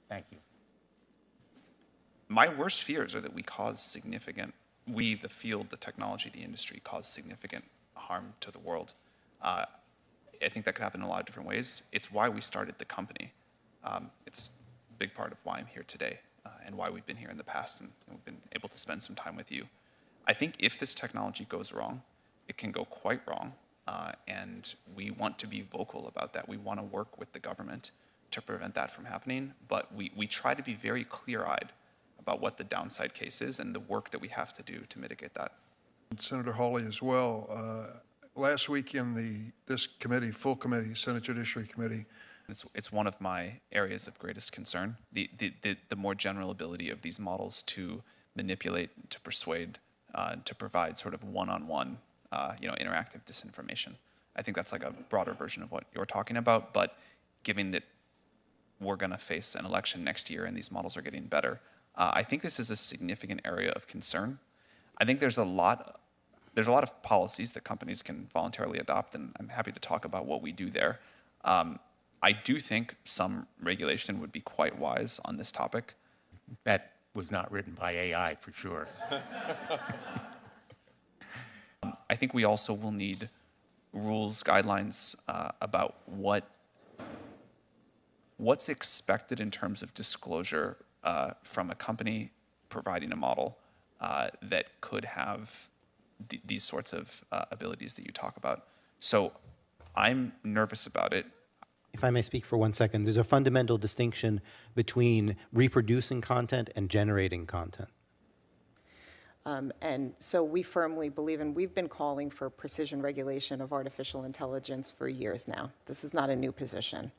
Thank you. My worst fears are that we, the field, the technology, the industry, cause significant harm to the world. I think that could happen in a lot of different ways. It's why we started the company. It's a big part of why I'm here today and why we've been here in the past and we've been able to spend some time with you. I think if this technology goes wrong, it can go quite wrong, and we want to be vocal about that. We want to work with the government to prevent that from happening, but we try to be very clear-eyed about what the downside case is and the work that we have to do to mitigate that. Senator Hawley as well. Last week in this committee, full committee, Senate Judiciary Committee. It's one of my areas of greatest concern, the more general ability of these models to manipulate, to persuade, to provide sort of one-on-one, interactive disinformation. I think that's like a broader version of what you're talking about, but given that we're going to face an election next year and these models are getting better, I think this is a significant area of concern. I think there's a lot of policies that companies can voluntarily adopt, and I'm happy to talk about what we do there. I do think some regulation would be quite wise on this topic. That was not written by AI for sure. I think we also will need rules, guidelines about what's expected in terms of disclosure from a company providing a model that could have these sorts of abilities that you talk about. So I'm nervous about it. If I may speak for 1 second, there's a fundamental distinction between reproducing content and generating content. And so we firmly believe, and we've been calling for precision regulation of artificial intelligence for years now. This is not a new position.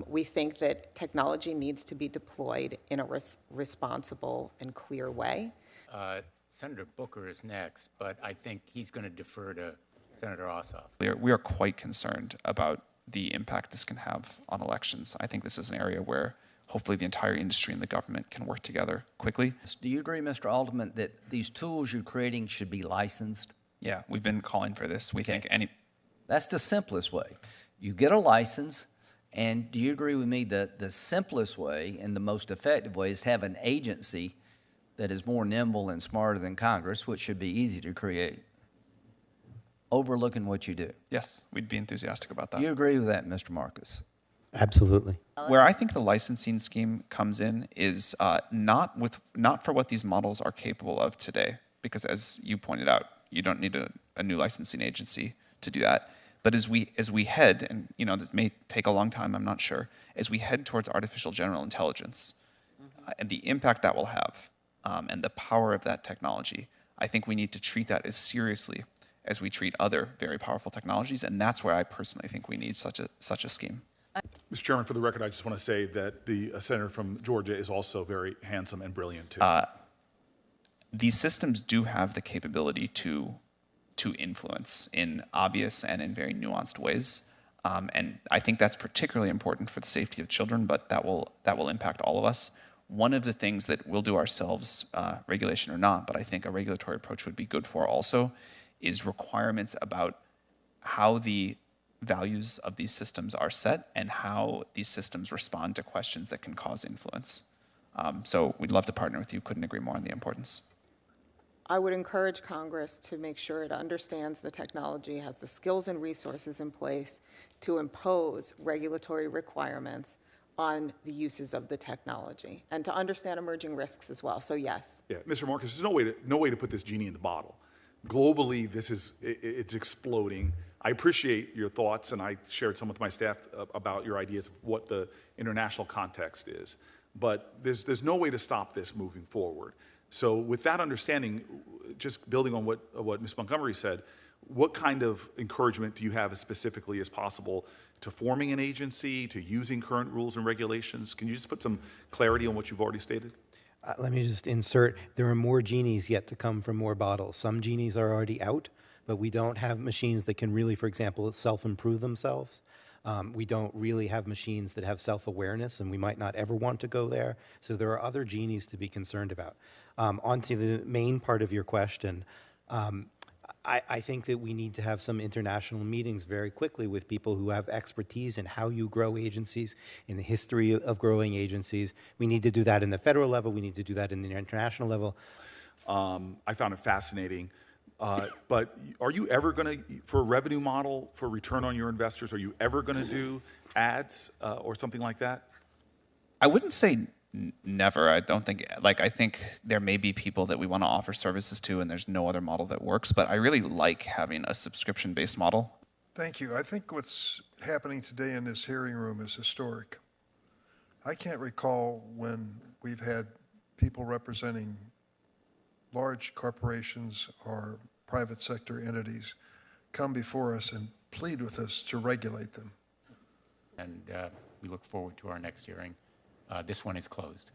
We think that technology needs to be deployed in a responsible and clear way. Senator Booker is next, but I think he's going to defer to Senator Ossoff. We are quite concerned about the impact this can have on elections. I think this is an area where hopefully the entire industry and the government can work together quickly. Do you agree, Mr. Alderman, that these tools you're creating should be licensed? Yeah, we've been calling for this. We think any... That's the simplest way. You get a license, and do you agree with me that the simplest way and the most effective way is to have an agency that is more nimble and smarter than Congress, which should be easy to create, overlooking what you do? Yes, we'd be enthusiastic about that. Do you agree with that, Mr. Marcus? Absolutely. Where I think the licensing scheme comes in is not for what these models are capable of today, because as you pointed out, you don't need a new licensing agency to do that. But as we head, and this may take a long time, I'm not sure, as we head towards artificial general intelligence and the impact that will have and the power of that technology, I think we need to treat that as seriously as we treat other very powerful technologies, and that's where I personally think we need such a scheme. Mr. Chairman, for the record, I just want to say that the senator from Georgia is also very handsome and brilliant, too. These systems do have the capability to influence in obvious and in very nuanced ways, and I think that's particularly important for the safety of children, but that will impact all of us. One of the things that we'll do ourselves, regulation or not, but I think a regulatory approach would be good for also, is requirements about how the values of these systems are set and how these systems respond to questions that can cause influence. So we'd love to partner with you. Couldn't agree more on the importance. I would encourage Congress to make sure it understands the technology, has the skills and resources in place to impose regulatory requirements on the uses of the technology and to understand emerging risks as well. So yes. Yeah, Mr. Marcus, there's no way to put this genie in the bottle. Globally, it's exploding. I appreciate your thoughts, and I shared some with my staff about your ideas of what the international context is. But there's no way to stop this moving forward. So with that understanding, just building on what Ms. Montgomery said, what kind of encouragement do you have as specifically as possible to forming an agency, to using current rules and regulations? Can you just put some clarity on what you've already stated? Let me just insert, there are more genies yet to come from more bottles. Some genies are already out, but we don't have machines that can really, for example, self-improve themselves. We don't really have machines that have self-awareness, and we might not ever want to go there. So there are other genies to be concerned about. On to the main part of your question. I think that we need to have some international meetings very quickly with people who have expertise in how you grow agencies, in the history of growing agencies. We need to do that in the federal level. We need to do that in the international level. I found it fascinating. But are you ever going to, for a revenue model, for return on your investors, are you ever going to do ads or something like that? I wouldn't say never. I don't think, I think there may be people that we want to offer services to and there's no other model that works, but I really like having a subscription-based model. Thank you. I think what's happening today in this hearing room is historic. I can't recall when we've had people representing large corporations or private sector entities come before us and plead with us to regulate them. And we look forward to our next hearing. This one is closed.